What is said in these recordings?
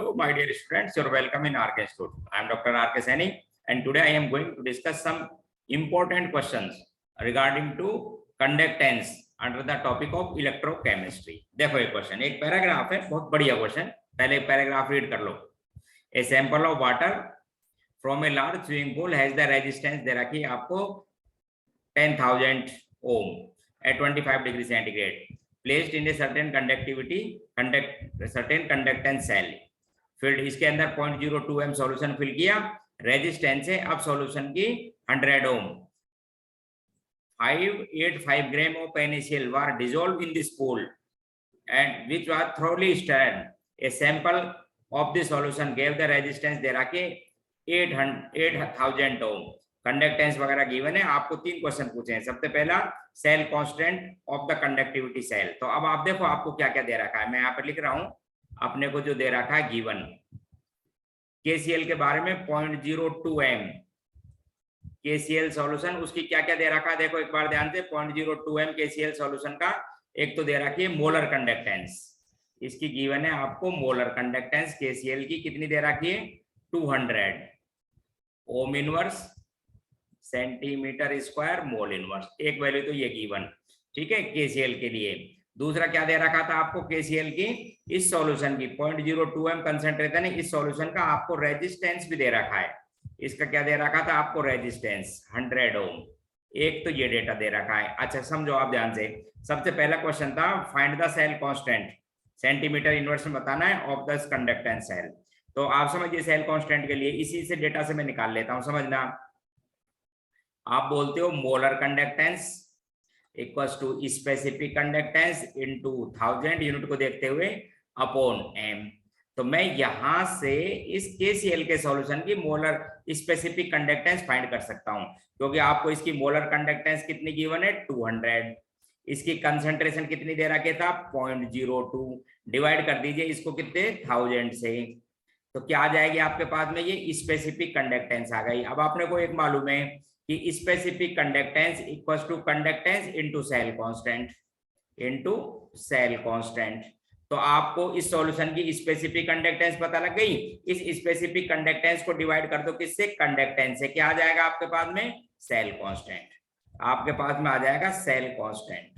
Hello, my dear students. You're welcome in RK Institute. I am Dr. RK Saini, and today I am going to discuss some important questions regarding to conductance under the topic of electrochemistry. देखो एक question, एक paragraph है, बहुत बढ़िया question. पहले एक paragraph read कर लो. A sample of water from a large swimming pool has the resistance दे रखी है आपको 10,000 ohm at 25 degree centigrade. Placed in a certain certain conductance cell. फिर इसके अंदर 0.02 m सॉल्यूशन फिल किया, रेजिस्टेंस है अब सॉल्यूशन की 100 ओम. 585 gram of NaCl were dissolved in this pool and which was thoroughly stirred. A sample of the solution gave the resistance दे रखे 8,000 ओम. Conductance वगैरह given है. आपको 3 क्वेश्चन पूछे हैं. सबसे पहला cell constant of the conductivity cell. तो अब आप देखो आपको क्या क्या दे रखा है. मैं यहाँ पर लिख रहा हूं अपने को जो दे रखा है गिवन. KCl के बारे में 0.02 m KCl सॉल्यूशन, उसकी क्या क्या दे रखा है देखो एक बार ध्यान से. 0.02 m KCl सॉल्यूशन का एक तो दे रखी है मोलर कंडक्टेंस. इसकी गिवन है आपको मोलर कंडक्टेंस KCl की कितनी दे रखी है 200 ohm inverse centimetre square mole inverse. एक वैल्यू तो ये गिवन, ठीक है, KCl के लिए. दूसरा क्या दे रखा था आपको KCl की इस सॉल्यूशन की 0.02 m कंसंट्रेशन है. इस सॉल्यूशन का आपको रेजिस्टेंस भी दे रखा है. इसका क्या दे रखा था आपको रेजिस्टेंस 100 ओम. एक तो ये डेटा दे रखा है. अच्छा समझो आप ध्यान से. सबसे पहला क्वेश्चन था find the cell constant, centimetre inverse में बताना है ऑफ द कंडक्टेंस सेल. तो आप समझिए सेल कांस्टेंट के लिए इसी से डेटा से मैं निकाल लेता हूं. समझना, आप बोलते हो molar conductance equals to specific conductance into 1000 unit को देखते हुए अपॉन m. तो मैं यहां से इस KCl के सॉल्यूशन की मोलर स्पेसिफिक कंडक्टेंस फाइंड कर सकता हूं, क्योंकि आपको इसकी मोलर कंडक्टेंस कितनी गिवन है 200. इसकी कंसंट्रेशन कितनी दे रखा था 0.02. डिवाइड कर दीजिए इसको कितने 1000 से, तो क्या आ जाएगी आपके पास में ये स्पेसिफिक कंडक्टेंस आ गई. अब आपने को एक मालूम है कि specific conductance equals to conductance into cell constant. तो आपको इस सॉल्यूशन की स्पेसिफिक कंडक्टेंस पता लग गई. इस स्पेसिफिक कंडक्टेंस को डिवाइड कर दो किससे कंडक्टेंस से. क्या आ जाएगा आपके पास में सेल कांस्टेंट. आपके पास में आ जाएगा सेल कांस्टेंट.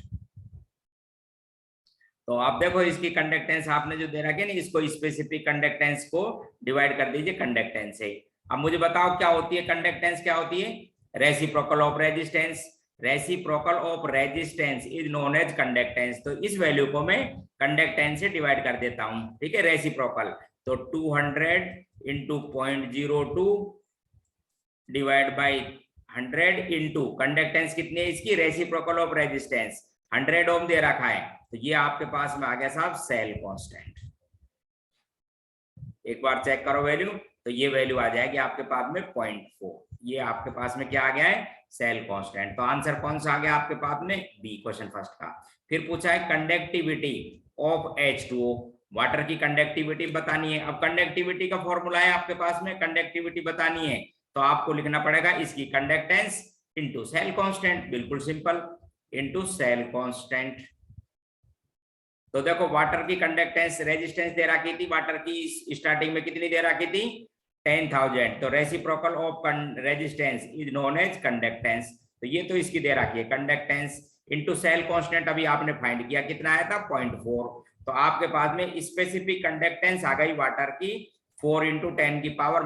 तो आप देखो इसकी कंडक्टेंस आपने जो दे रखी है ना, इसको स्पेसिफिक कंडक्टेंस को डिवाइड कर दीजिए कंडक्टेंस से. अब मुझे बताओ क्या होती है कंडक्टेंस, क्या होती है reciprocal of resistance. Reciprocal of resistance is known as conductance. तो इस वैल्यू को मैं कंडक्टेंस से डिवाइड कर देता हूं, ठीक है, रेसिप्रोकल. तो 200 into 0.02 divide by 100 into conductance कितनी है इसकी रेसिप्रोकल ऑफ रेजिस्टेंस 100 ओम दे रखा है. तो ये आपके पास में आ गया साहब सेल कांस्टेंट. एक बार चेक करो वैल्यू, तो ये वैल्यू आ जाएगी आपके पास में 0.4. ये आपके पास में क्या आ गया है सेल कांस्टेंट. तो आंसर कौन सा आ गया आपके पास में बी क्वेश्चन फर्स्ट का. फिर पूछा है कंडक्टिविटी ऑफ H2O. वाटर की कंडक्टिविटी बतानी है. अब कंडक्टिविटी का फॉर्मूला है आपके पास में, कंडक्टिविटी बतानी है तो आपको लिखना पड़ेगा इसकी कंडक्टेंस इनटू सेल कांस्टेंट. बिल्कुल सिंपल, इनटू सेल कांस्टेंट. तो देखो वाटर की कंडक्टेंस रेजिस्टेंस दे रखी थी, वाटर की स्टार्टिंग में कितनी दे रखी थी 10,000. तो reciprocal of resistance is known as conductance. तो ये तो इसकी दे रखी है कंडक्टेंस इनटू सेल कांस्टेंट. अभी आपने फाइंड किया कितना आया था 0.4. तो आपके पास में स्पेसिफिक कंडक्टेंस आ गई वाटर की 4 इंटू 10 की पावर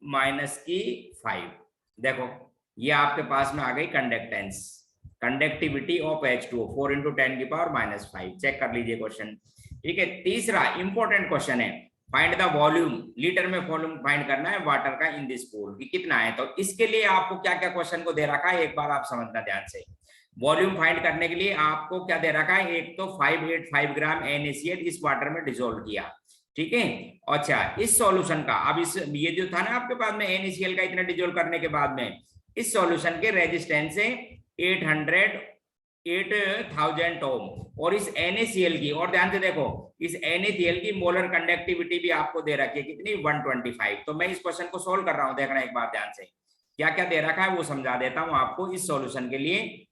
माइनस की 5. देखो ये आपके पास में आ गई conductance, conductivity of H2O 4 into 10 की पावर -5. चेक कर लीजिए क्वेश्चन, ठीक है. तीसरा इंपॉर्टेंट क्वेश्चन है फाइंड द वॉल्यूम. लीटर में वॉल्यूम फाइंड करना है वाटर का इन दिस पूल की कितना है. तो इसके लिए आपको क्या क्या क्वेश्चन को दे रखा है एक बार आप समझना ध्यान से. वॉल्यूम फाइंड करने के लिए आपको क्या दे रखा है, एक तो 585 ग्राम NaCl इस वाटर में डिसोल्व किया, ठीक है. अच्छा इस सॉल्यूशन का अब इस ये जो था ना आपके पास में NaCl का इतना डिसोल्व करने के बाद में इस सॉल्यूशन के रेजिस्टेंस से 8,000 ओम और इस NaCl की, और ध्यान से देखो इस NaCl की मोलर कंडक्टिविटी भी आपको दे रखी है कितनी 125. तो मैं इस क्वेश्चन को सोल्व कर रहा हूं, देखना एक बार ध्यान से क्या क्या दे रखा है वो समझा देता हूं आपको. इस सॉल्यूशन के लिए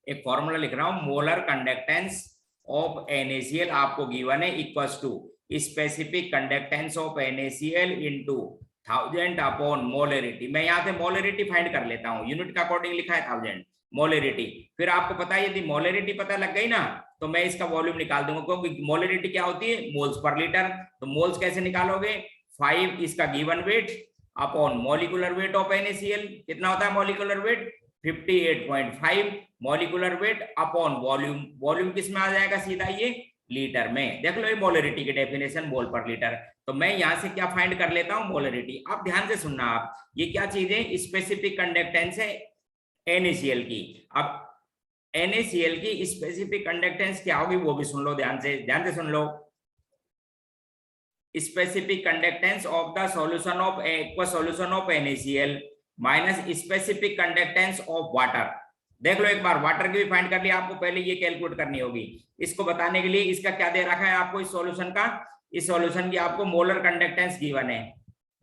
एक फॉर्मूला लिख रहा हूं, मोलर कंडक्टेंस ऑफ NaCl आपको गिवन है equals to specific conductance of NaCl into 1000 upon molarity. मैं यहाँ से मोलरिटी फाइंड कर लेता हूँ, यूनिट का अकॉर्डिंग लिखा है 1000 मोलरिटी। फिर आपको पता है यदि मोलरिटी पता लग गई ना तो मैं इसका वॉल्यूम निकाल दूंगा, क्योंकि मोलरिटी क्या होती है, मोल्स पर लीटर। तो मोल्स कैसे निकालोगे, 5 इसका given weight upon molecular weight of NaCl। कितना होता है molecular weight, 58.5 molecular weight upon volume. Volume किस में आ जाएगा, सीधा ये लीटर में। देख लो ये मोलरिटी की डेफिनेशन, मोल पर लीटर। तो मैं यहां से क्या फाइंड कर लेता हूं, मोलरिटी। अब ध्यान से सुनना आप, ये क्या चीज है, स्पेसिफिक कंडक्टेंस है NaCl की। अब NaCl की स्पेसिफिक कंडक्टेंस क्या होगी वो भी सुन लो, ध्यान से सुन लो। Specific conductance of the solution of aqua solution of NaCl minus specific conductance of water. देख लो एक बार, वाटर की भी फाइंड कर लिया, आपको पहले ये कैलकुलेट करनी होगी। इसको बताने के लिए इसका क्या दे रखा है आपको, इस सॉल्यूशन का, इस सॉल्यूशन की आपको मोलर कंडक्टेंस गिवन है।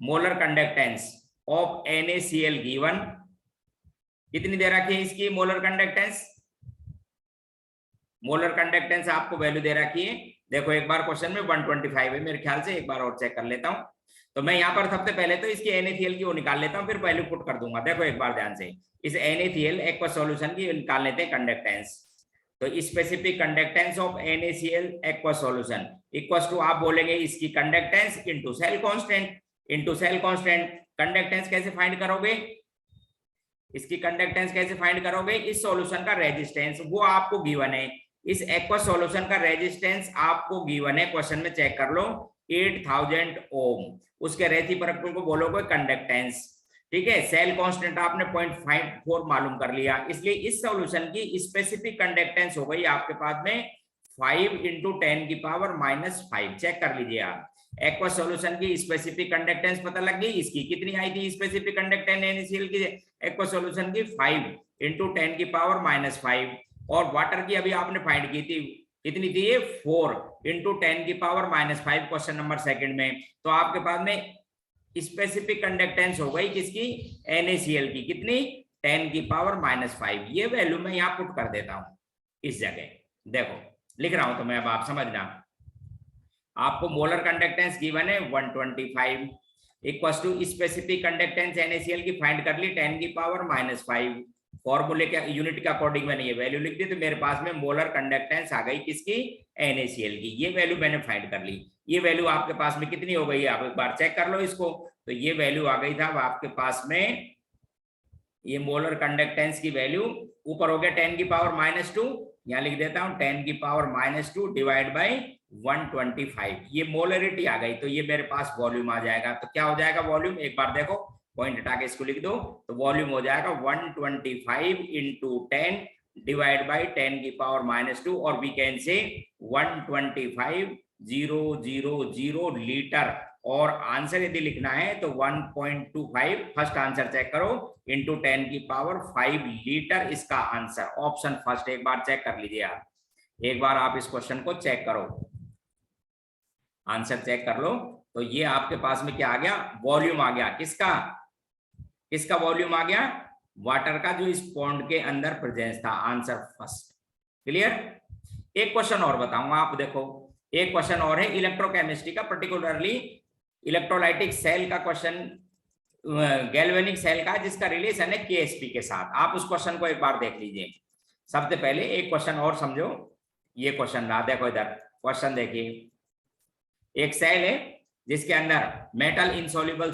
Molar conductance of NaCl given कितनी दे रखी है इसकी, मोलर कंडक्टेंस, मोलर कंडक्टेंस आपको वैल्यू दे रखी है। देखो एक बार क्वेश्चन में 125 है मेरे ख्याल से, एक बार और चेक कर लेता हूं। तो मैं यहाँ पर सबसे पहले तो इसकी NaCl की वो निकाल लेता हूँ, फिर वैल्यू पुट कर दूंगा। देखो एक बार ध्यान से, इस NaCl एक्वा सॉल्यूशन की निकाल लेते हैं कंडक्टेंस। तो specific conductance of NaCl aqua solution equals to, आप बोलेंगे इसकी conductance into cell constant, into cell constant. Conductance कैसे फाइंड करोगे, इसकी कंडक्टेंस कैसे फाइंड करोगे, इस सॉल्यूशन का रेजिस्टेंस वो आपको गिवन है। इस एक्वा सॉल्यूशन का रेजिस्टेंस आपको गिवन है, क्वेश्चन में चेक कर लो, 8000 ओम। उसके रेसिप्रोकल को बोलोगे कंडक्टेंस, ठीक है। सेल कांस्टेंट आपने 0.54 मालूम कर लिया, इसलिए इस सॉल्यूशन की स्पेसिफिक कंडक्टेंस हो गई आपके पास में 5 × 10⁻⁵। चेक कर लीजिए आप, एक्वा सॉल्यूशन की स्पेसिफिक कंडक्टेंस पता लग गई। इसकी कितनी आई थी स्पेसिफिक कंडक्टेंस NaCl की एक्वा सॉल्यूशन की, 5 × 10⁻⁵। और वाटर की अभी आपने फाइंड की थी, कितनी थी ये, 4 × 10⁵ क्वेश्चन नंबर सेकंड में। तो आपके पास में स्पेसिफिक कंडक्टेंस हो गई किसकी, NaCl की, कितनी, 10⁻⁵। ये वैल्यू मैं यहाँ पुट कर देता हूं इस जगह। देखो लिख रहा हूं तो मैं, अब आप समझना, आपको मोलर कंडक्टेंस गिवन है 125 equals to specific conductance NaCl की फाइंड कर ली 10⁻⁵। फॉर्मूले के यूनिट के अकॉर्डिंग मैंने ये वैल्यू लिख दी, तो मेरे पास में मोलर कंडक्टेंस आ गई किसकी, NaCl की। ये वैल्यू मैंने फाइंड कर ली। ये वैल्यू आपके पास में कितनी हो गई है, आप एक बार चेक कर लो इसको। तो ये वैल्यू आ गई था आपके पास में, ये मोलर कंडक्टेंस की वैल्यू ऊपर हो गया 10⁻², यहाँ लिख देता हूँ 10⁻² डिवाइड बाई 125। ये मोलरिटी आ गई, तो ये मेरे पास वॉल्यूम आ जाएगा। तो क्या हो जाएगा वॉल्यूम, एक बार देखो, पॉइंट हटा के इसको लिख दो, तो वॉल्यूम हो जाएगा 125 × 10 डिवाइड बाई 10⁻², और वी कैन से 125,000 लीटर। और आंसर यदि लिखना है तो 1.25, फर्स्ट आंसर चेक करो, इंटू 10⁵ लीटर इसका आंसर, ऑप्शन फर्स्ट। एक बार चेक कर लीजिए आप, एक बार आप इस क्वेश्चन को चेक करो, आंसर चेक कर लो। तो ये आपके पास में क्या आ गया, वॉल्यूम आ गया, किसका, किसका वॉल्यूम आ गया, वाटर का, जो इस पॉन्ड के अंदर प्रेजेंस था। Answer first, clear. एक क्वेश्चन और बताऊंगा, आप देखो, एक क्वेश्चन और है इलेक्ट्रोकेमिस्ट्री का, पर्टिकुलरली इलेक्ट्रोलाइटिक सेल का क्वेश्चन, गैल्वेनिक सेल का, जिसका रिलेशन है KSP के साथ। आप उस क्वेश्चन को एक बार देख लीजिए। सबसे पहले एक क्वेश्चन और समझो, ये क्वेश्चन रहा, देखो इधर क्वेश्चन देखिए। एक सेल है जिसके अंदर metal insoluble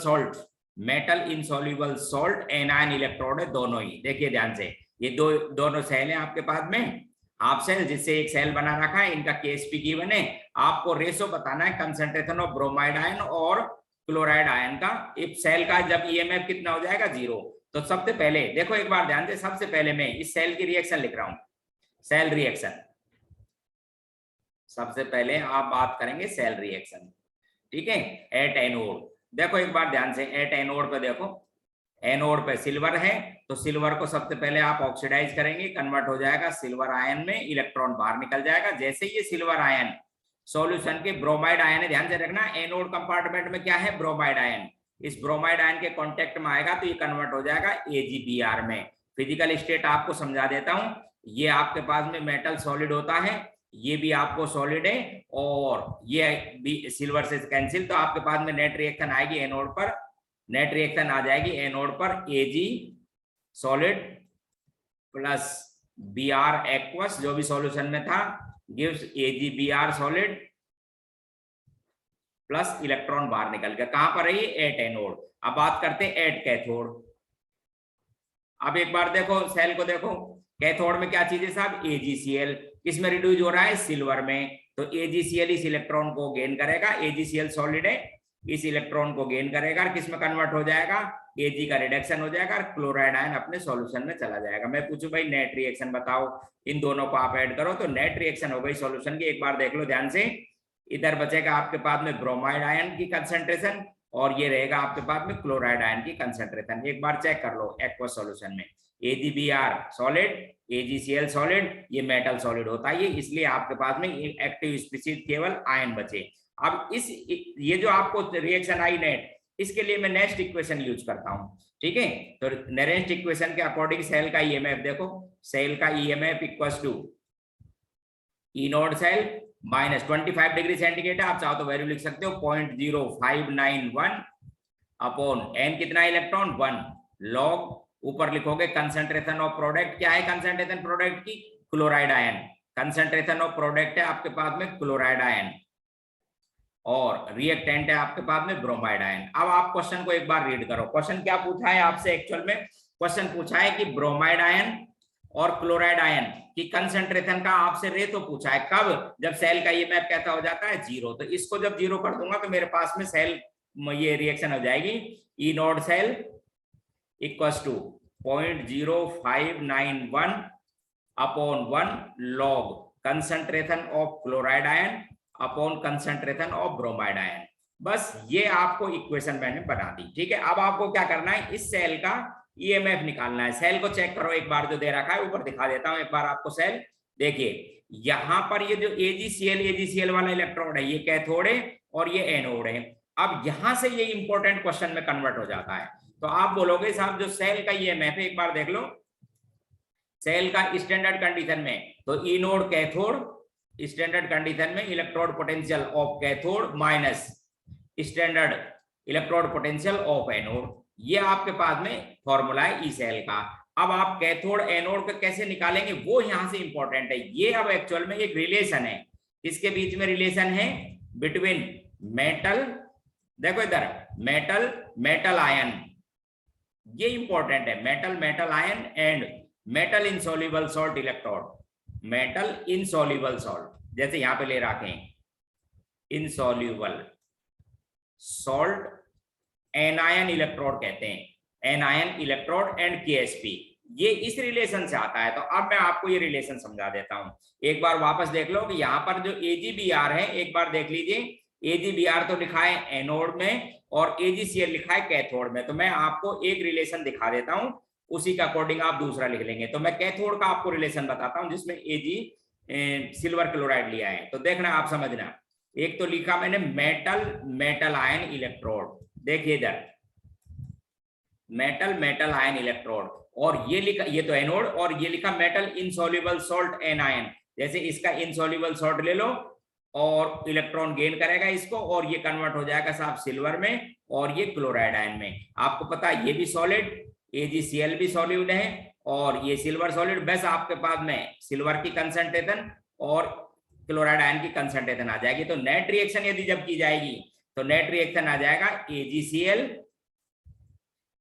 salt anion electrode है, दोनों ही। देखिए ध्यान से, ये दोनों सेल हैं आपके पास में, हाफ सेल, जिससे एक सेल बना रखा है। इनका KSP गिवन है, आपको रेशो बताना है कंसंट्रेशन ऑफ ब्रोमाइड आयन और क्लोराइड आयन का। इस सेल का जब EMF कितना हो जाएगा, 0। तो सबसे पहले देखो एक बार ध्यान से, सबसे पहले मैं इस सेल की रिएक्शन लिख रहा हूं, सेल रिएक्शन। सबसे पहले आप बात करेंगे सेल रिएक्शन, ठीक है, एट एनोड। देखो एक बार ध्यान से, एट एनोड पे देखो, एनोड पे सिल्वर है, तो सिल्वर को सबसे पहले आप ऑक्सीडाइज करेंगे, कन्वर्ट हो जाएगा सिल्वर आयन में, इलेक्ट्रॉन बाहर निकल जाएगा। जैसे ये सिल्वर आयन सॉल्यूशन के ब्रोमाइड आयन है, ध्यान से रखना, एनोड कंपार्टमेंट में क्या है, ब्रोमाइड आयन। इस ब्रोमाइड आयन के कांटेक्ट में आएगा तो ये कन्वर्ट हो जाएगा AgBr में। फिजिकल स्टेट आपको समझा देता हूं, ये आपके पास में मेटल सॉलिड होता है, ये भी आपको सॉलिड है और ये भी सिल्वर से कैंसिल, तो आपके पास में नेट रिएक्शन आएगी एनोड पर, नेट रिएक्शन आ जाएगी एनोड पर Ag solid plus Br aqueous जो भी सॉल्यूशन में था gives AgBr solid plus electron बाहर निकल गया, कहां पर है ये? At anode. अब बात करते हैं एट कैथोड। अब एक बार देखो सेल को देखो, कैथोड में क्या चीज है साहब? AgCl। किसमें रिड्यूस हो रहा है? सिल्वर में। तो AgCl इस इलेक्ट्रॉन को गेन करेगा, AgCl सॉलिड है, इस इलेक्ट्रॉन को गेन करेगा और किसमें कन्वर्ट हो जाएगा? Ag का रिडक्शन हो जाएगा और क्लोराइड आयन अपने सॉल्यूशन में चला जाएगा। मैं पूछूं भाई नेट रिएक्शन बताओ, इन दोनों को आप ऐड करो तो नेट रिएक्शन हो गई सॉल्यूशन की। एक बार देख लो ध्यान से, इधर बचेगा आपके पास में ब्रोमाइड आयन की कंसंट्रेशन और ये रहेगा आपके पास में क्लोराइड आयन की कंसंट्रेशन। एक बार चेक कर लो एक्वस सॉल्यूशन में AgBr सॉलिड, AgCl सॉलिड, ये मेटल सॉलिड होता है ये, इसलिए आपके पास में एक्टिव स्पीशीज केवल आयन बचे। अब इस ये जो आपको रिएक्शन आई नेट, इसके लिए मैं नेक्स्ट इक्वेशन यूज करता हूं, ठीक है? तो नेक्स्ट इक्वेशन के अकॉर्डिंग सेल का ईएमएफ देखो, सेल का EMF equals to E naught cell minus 25 degree centigrade, आप चाहो तो वैल्यू लिख सकते हो 0.0591 अपॉन एन कितना इलेक्ट्रॉन 1 लॉग, ऊपर लिखोगे कंसंट्रेशन ऑफ प्रोडक्ट। क्या है कंसंट्रेशन प्रोडक्ट की? Chloride ion. Concentration of product है आपके पास में क्लोराइड आयन और रिएक्टेंट है आपके पास में ब्रोमाइड आयन। अब आप क्वेश्चन को एक बार रीड करो, क्वेश्चन क्या पूछा है आपसे? एक्चुअल में क्वेश्चन पूछा है कि ब्रोमाइड आयन और क्लोराइड आयन की कंसंट्रेशन का आपसे रेशो पूछा है। कब? जब सेल का ईएमएफ कैसा हो जाता है? 0। तो इसको जब 0 कर दूंगा तो मेरे पास में सेल ये रिएक्शन हो जाएगी E naught cell equals to 0.0591 upon 1 log concentration of chloride ion upon concentration of bromide ion. बस ये आपको इक्वेशन मैंने बना दी, ठीक है? अब आपको क्या करना है? इस सेल का ईएमएफ निकालना है। सेल को चेक करो एक बार, जो दे रखा है ऊपर दिखा देता हूं एक बार आपको सेल। देखिए यहां पर ये जो AgCl वाला इलेक्ट्रोड है ये कैथोड है और ये एनोड है। अब यहां से ये इंपॉर्टेंट क्वेश्चन में कन्वर्ट हो जाता है। तो आप बोलोगे साहब जो सेल का ईएमएफ है, एक बार देख लो सेल का स्टैंडर्ड कंडीशन में, तो anode cathode, standard condition में electrode potential of cathode minus standard electrode potential of anode, ये आपके पास में फॉर्मूला है ई सेल का। अब आप कैथोड एनोड को कैसे निकालेंगे वो यहां से इंपॉर्टेंट है। ये अब एक्चुअल में एक रिलेशन है, इसके बीच में रिलेशन है बिटवीन मेटल, देखो इधर मेटल मेटल आयन, ये इंपॉर्टेंट है, metal metal ion and metal insoluble salt electrode, metal insoluble salt, जैसे यहां पे ले रखे हैं इनसॉल्युबल सॉल्ट एनायन इलेक्ट्रोड कहते हैं, एनायन इलेक्ट्रोड एंड KSP, ये इस रिलेशन से आता है। तो अब मैं आपको ये रिलेशन समझा देता हूं। एक बार वापस देख लो कि यहाँ पर जो AgBr है, एक बार देख लीजिए, AgBr तो लिखा है एनोड में और AgCl लिखा है कैथोड में। तो मैं आपको एक रिलेशन दिखा देता हूं, उसी के अकॉर्डिंग आप दूसरा लिख लेंगे। तो मैं कैथोड का आपको रिलेशन बताता हूं जिसमें Ag सिल्वर क्लोराइड लिया है। तो देखना आप समझना, एक तो लिखा मैंने मेटल मेटल आयन इलेक्ट्रोड, देखिए इधर मेटल मेटल आयन इलेक्ट्रोड, और ये लिखा, ये तो एनोड, और ये लिखा मेटल इनसॉल्युबल सॉल्ट एनायन। जैसे इसका इनसॉल्युबल सॉल्ट ले लो और इलेक्ट्रॉन गेन करेगा इसको और ये कन्वर्ट हो जाएगा साहब सिल्वर में और ये क्लोराइड आयन में। आपको पता है ये भी सॉलिड, AgCl भी सॉलिड है और ये सिल्वर सॉलिड। बस आपके पास में सिल्वर की कंसंट्रेशन और क्लोराइड आयन की कंसंट्रेशन आ जाएगी। तो नेट रिएक्शन यदि जब की जाएगी तो नेट रिएक्शन आ जाएगा AgCl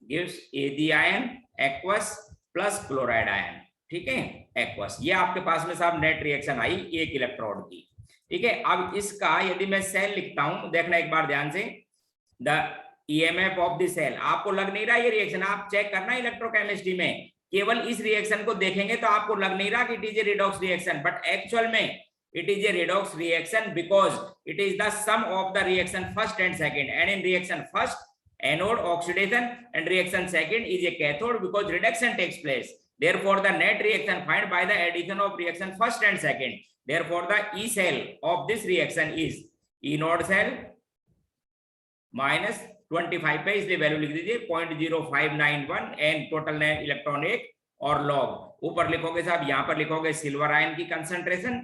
gives Ag ion aqueous plus chloride ion, ठीक है, एक्वस। ये आपके पास में साहब नेट रिएक्शन आई एक इलेक्ट्रोड की, ठीक है। अब इसका यदि मैं सेल लिखता हूं, देखना एक बार ध्यान से, the EMF of the cell, आपको लग नहीं रहा ये रिएक्शन, आप चेक करना इलेक्ट्रोकेमिस्ट्री में, केवल इस रिएक्शन को देखेंगे तो आपको लग नहीं रहा कि it is A redox reaction, but actual में it is a redox reaction because it is the sum of the reaction first and second, and in reaction first anode oxidation and reaction second is a cathode because reduction takes place. Therefore the net reaction find by the addition of reaction first and second. Therefore the E cell of this reaction is E node cell minus 25 पे इसलिए value लिख दीजिए 0.0591 and total electron 1 और log ऊपर लिखोगे साहब, यहाँ पर लिखोगे सिल्वर आयन की कंसंट्रेशन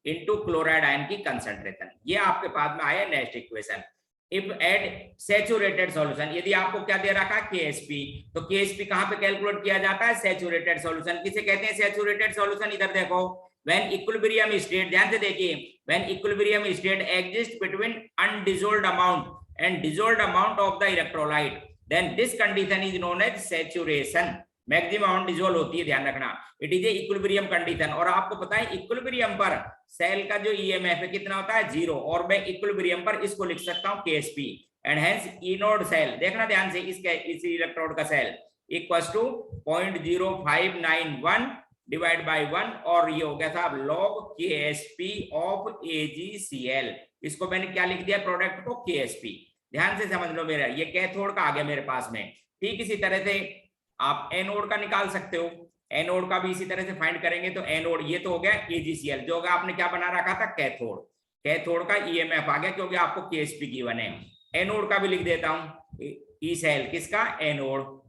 इनटू क्लोराइड आयन की कंसंट्रेशन। ये आपके पास में आया next equation. If add saturated solution, यदि आपको क्या दे रखा है केएसपी, तो केएसपी कहां पे कैलकुलेट किया जाता है? Saturated solution. किसे कहते हैं सैचुरेटेड सॉल्यूशन? इधर देखो, व्हेन इक्विलिब्रियम स्टेट, ध्यान से देखिए, when equilibrium state exist between undissolved amount and dissolved amount of the electrolyte, then this condition is known as saturation. Maximum amount dissolve होती है, ध्यान रखना, it is a equilibrium condition. और आपको पता है इक्विलिब्रियम पर सेल का जो ईएमएफ है कितना होता है? 0। और मैं इक्विलिब्रियम पर इसको लिख सकता हूं KSP, and hence E naught cell, देखना ध्यान से, इस इलेक्ट्रोड का cell equals to 0.0591 divide by 1, और ये हो गया था अब लॉग केएसपी ऑफ एजीसीएल। इसको मैंने क्या लिख दिया? प्रोडक्ट को केएसपी। ध्यान से समझ लो, मेरा ये कैथोड का आ गया मेरे पास में। ठीक इसी तरह से आप एनोड का निकाल सकते हो, एनोड का भी इसी तरह से फाइंड करेंगे। तो एनोड ये तो हो गया एजीसीएल, जो आपने क्या बना रखा था? कैथोड। कैथोड का ईएमएफ आ गया क्योंकि आपको केएसपी गिवन है। एनोड का भी लिख देता हूं, ई सेल किसका? एनोड।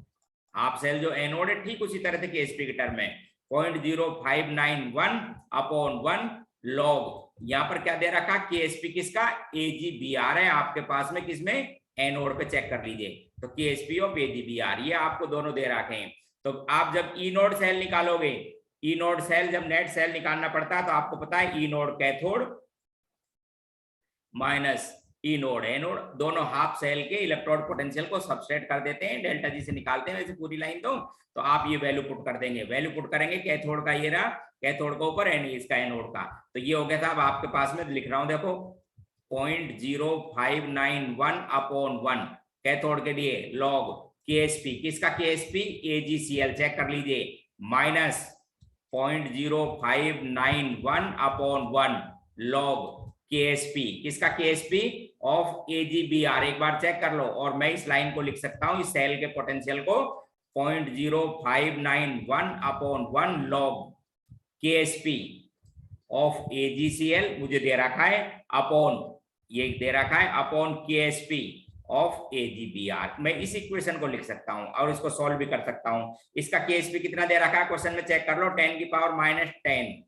आप सेल जो एनोड है ठीक उसी तरह से केएसपी के टर्म में 0.0591 अपॉन 1 लॉग, यहां पर क्या दे रखा? केएसपी किसका? एजीबीआर है आपके पास में, किसमें? एनोड पे चेक कर लीजिए। तो केएसपी ऑफ एजीबीआर ये आपको दोनों दे रखे हैं। तो आप जब ई नोड सेल निकालोगे, ई नोड सेल जब नेट सेल निकालना पड़ता है तो आपको पता है ई नोड कैथोड माइनस ई नोड एनोड, दोनों हाफ सेल के इलेक्ट्रोड पोटेंशियल को सबस्ट्रेट कर देते हैं, डेल्टा जी से निकालते हैं वैसे पूरी लाइन। तो आप ये वैल्यू पुट कर देंगे, वैल्यू पुट करेंगे कैथोड का, ये रहा कैथोड का ऊपर एंड इसका एनोड का। तो ये हो गया था। अब आपके पास में लिख रहा हूं, देखो 0.0591 अपॉन 1 कैथोड के लिए लॉग केएसपी, किसका? केएसपी एजीसीएल, चेक कर लीजिए, माइनस 0.0591 अपॉन 1 लॉग केएसपी, किसका? Ksp of AgBr. एक बार चेक कर लो, और मैं इस लाइन को लिख सकता हूं, इस सेल के पोटेंशियल को 0.0591 upon 1 log KSP of AgCl मुझे दे रखा है, अपॉन ये दे रखा है अपॉन केएसपी ऑफ एजीबीआर। मैं इस इक्वेशन को लिख सकता हूं और इसको सॉल्व भी कर सकता हूं। इसका केएसपी कितना दे रखा है क्वेश्चन में? चेक कर लो, 10 की पावर -10,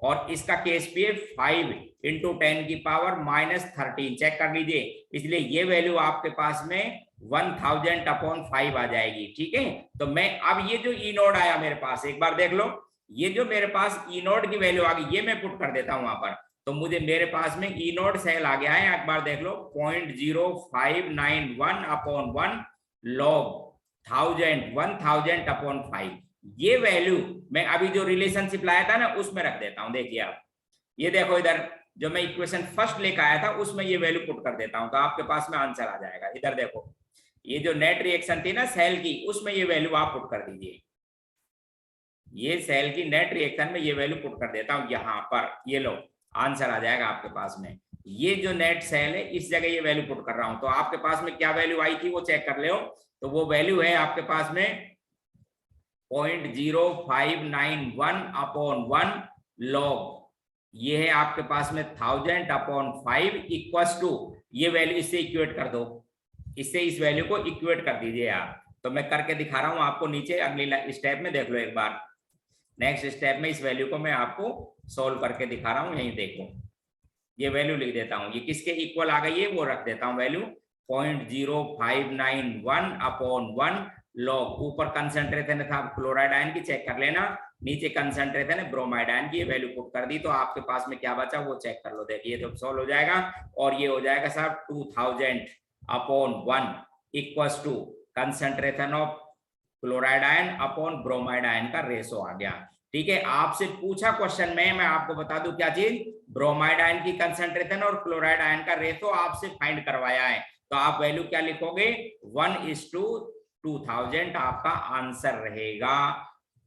और इसका केएसपी है 5 इंटू 10 की पावर -13, चेक कर लीजिए। इसलिए ये वैल्यू आपके पास में 1000 अपॉन 5 आ जाएगी। ठीक है, तो मैं अब ये जो ई नोड आया मेरे पास, एक बार देख लो, ये जो मेरे पास ई नोड की वैल्यू आ गई, ये मैं पुट कर देता हूं वहां पर। तो मुझे मेरे पास में ई नोड सेल आ गया है, एक बार देख लो, 0.0591 अपॉन 1 लॉग 1000 अपॉन 5। ये वैल्यू मैं अभी जो रिलेशनशिप लाया था ना उसमें रख देता हूं। देखिए आप, ये देखो इधर जो मैं इक्वेशन फर्स्ट लेकर आया था उसमें ये वैल्यू पुट कर देता हूं, तो आपके पास में आंसर आ जाएगा। इधर देखो, ये जो नेट रिएक्शन थी ना सेल की, उसमें ये वैल्यू आप पुट कर दीजिए। ये सेल की नेट रिएक्शन में ये वैल्यू पुट कर देता हूं यहां पर, ये लो आंसर आ जाएगा आपके पास में। ये जो नेट सेल है इस जगह ये वैल्यू पुट कर रहा हूं, तो आपके पास में क्या वैल्यू आई थी वो चेक कर ले। तो वो वैल्यू है आपके पास में 0.0591 अपॉन 1 लॉग, ये है आपके पास में 1000 अपॉन 5 इक्वल्स टू, ये वैल्यू इससे इक्वेट कर दो, इससे इस वैल्यू को इक्वेट कर दीजिए आप। तो मैं करके दिखा रहा हूं आपको नीचे, अगली स्टेप में देख लो एक बार। नेक्स्ट स्टेप में इस वैल्यू को मैं आपको सॉल्व करके दिखा रहा हूं, यहीं देखो, ये वैल्यू लिख देता हूं, ये किसके इक्वल आ गई है वो रख देता हूं वैल्यू 0.0591 अपॉन 1 लॉग, ऊपर कंसंट्रेशन था क्लोराइड आयन की, चेक कर लेना, नीचे कंसंट्रेशन है ब्रोमाइड आयन की, ये वैल्यू पुट कर दी। तो आपके पास में क्या बचा वो चेक कर लो, देखिए तो सॉल्व हो जाएगा, और ये हो जाएगा साहब 2000 upon 1 equals to concentration of chloride ion upon bromide ion का रेशो आ गया। ठीक है, आपसे पूछा क्वेश्चन में, मैं आपको बता दूं क्या चीज, ब्रोमाइड आयन की कंसंट्रेशन और क्लोराइड आयन का रेशो आपसे फाइंड करवाया है। तो आप वैल्यू क्या लिखोगे? 1:2000 आपका आंसर रहेगा,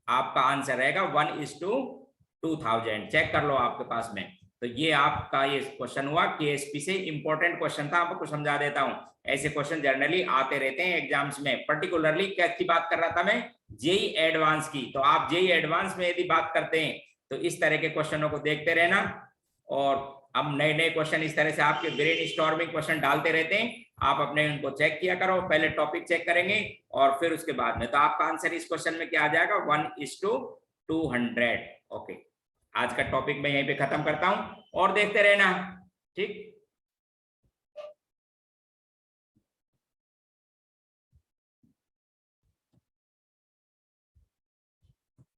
आपका आंसर रहेगा 1:2000। चेक कर लो आपके पास में। तो ये आपका ये क्वेश्चन हुआ केएसपी से, इंपॉर्टेंट क्वेश्चन था, आपको समझा देता हूं। ऐसे क्वेश्चन जनरली आते रहते हैं एग्जाम्स में। पर्टिकुलरली क्या की बात कर रहा था मैं? जेई एडवांस की। तो आप जेई एडवांस में यदि बात करते हैं तो इस तरह के क्वेश्चनों को देखते रहना, और अब नए नए क्वेश्चन इस तरह से आपके ब्रेन स्टॉर्मिंग क्वेश्चन डालते रहते हैं, आप अपने उनको चेक किया करो। पहले टॉपिक चेक करेंगे और फिर उसके बाद में, तो आपका आंसर इस क्वेश्चन में क्या आ जाएगा? 1:200। ओके। आज का टॉपिक मैं यहीं पे खत्म करता हूं और देखते रहना, ठीक।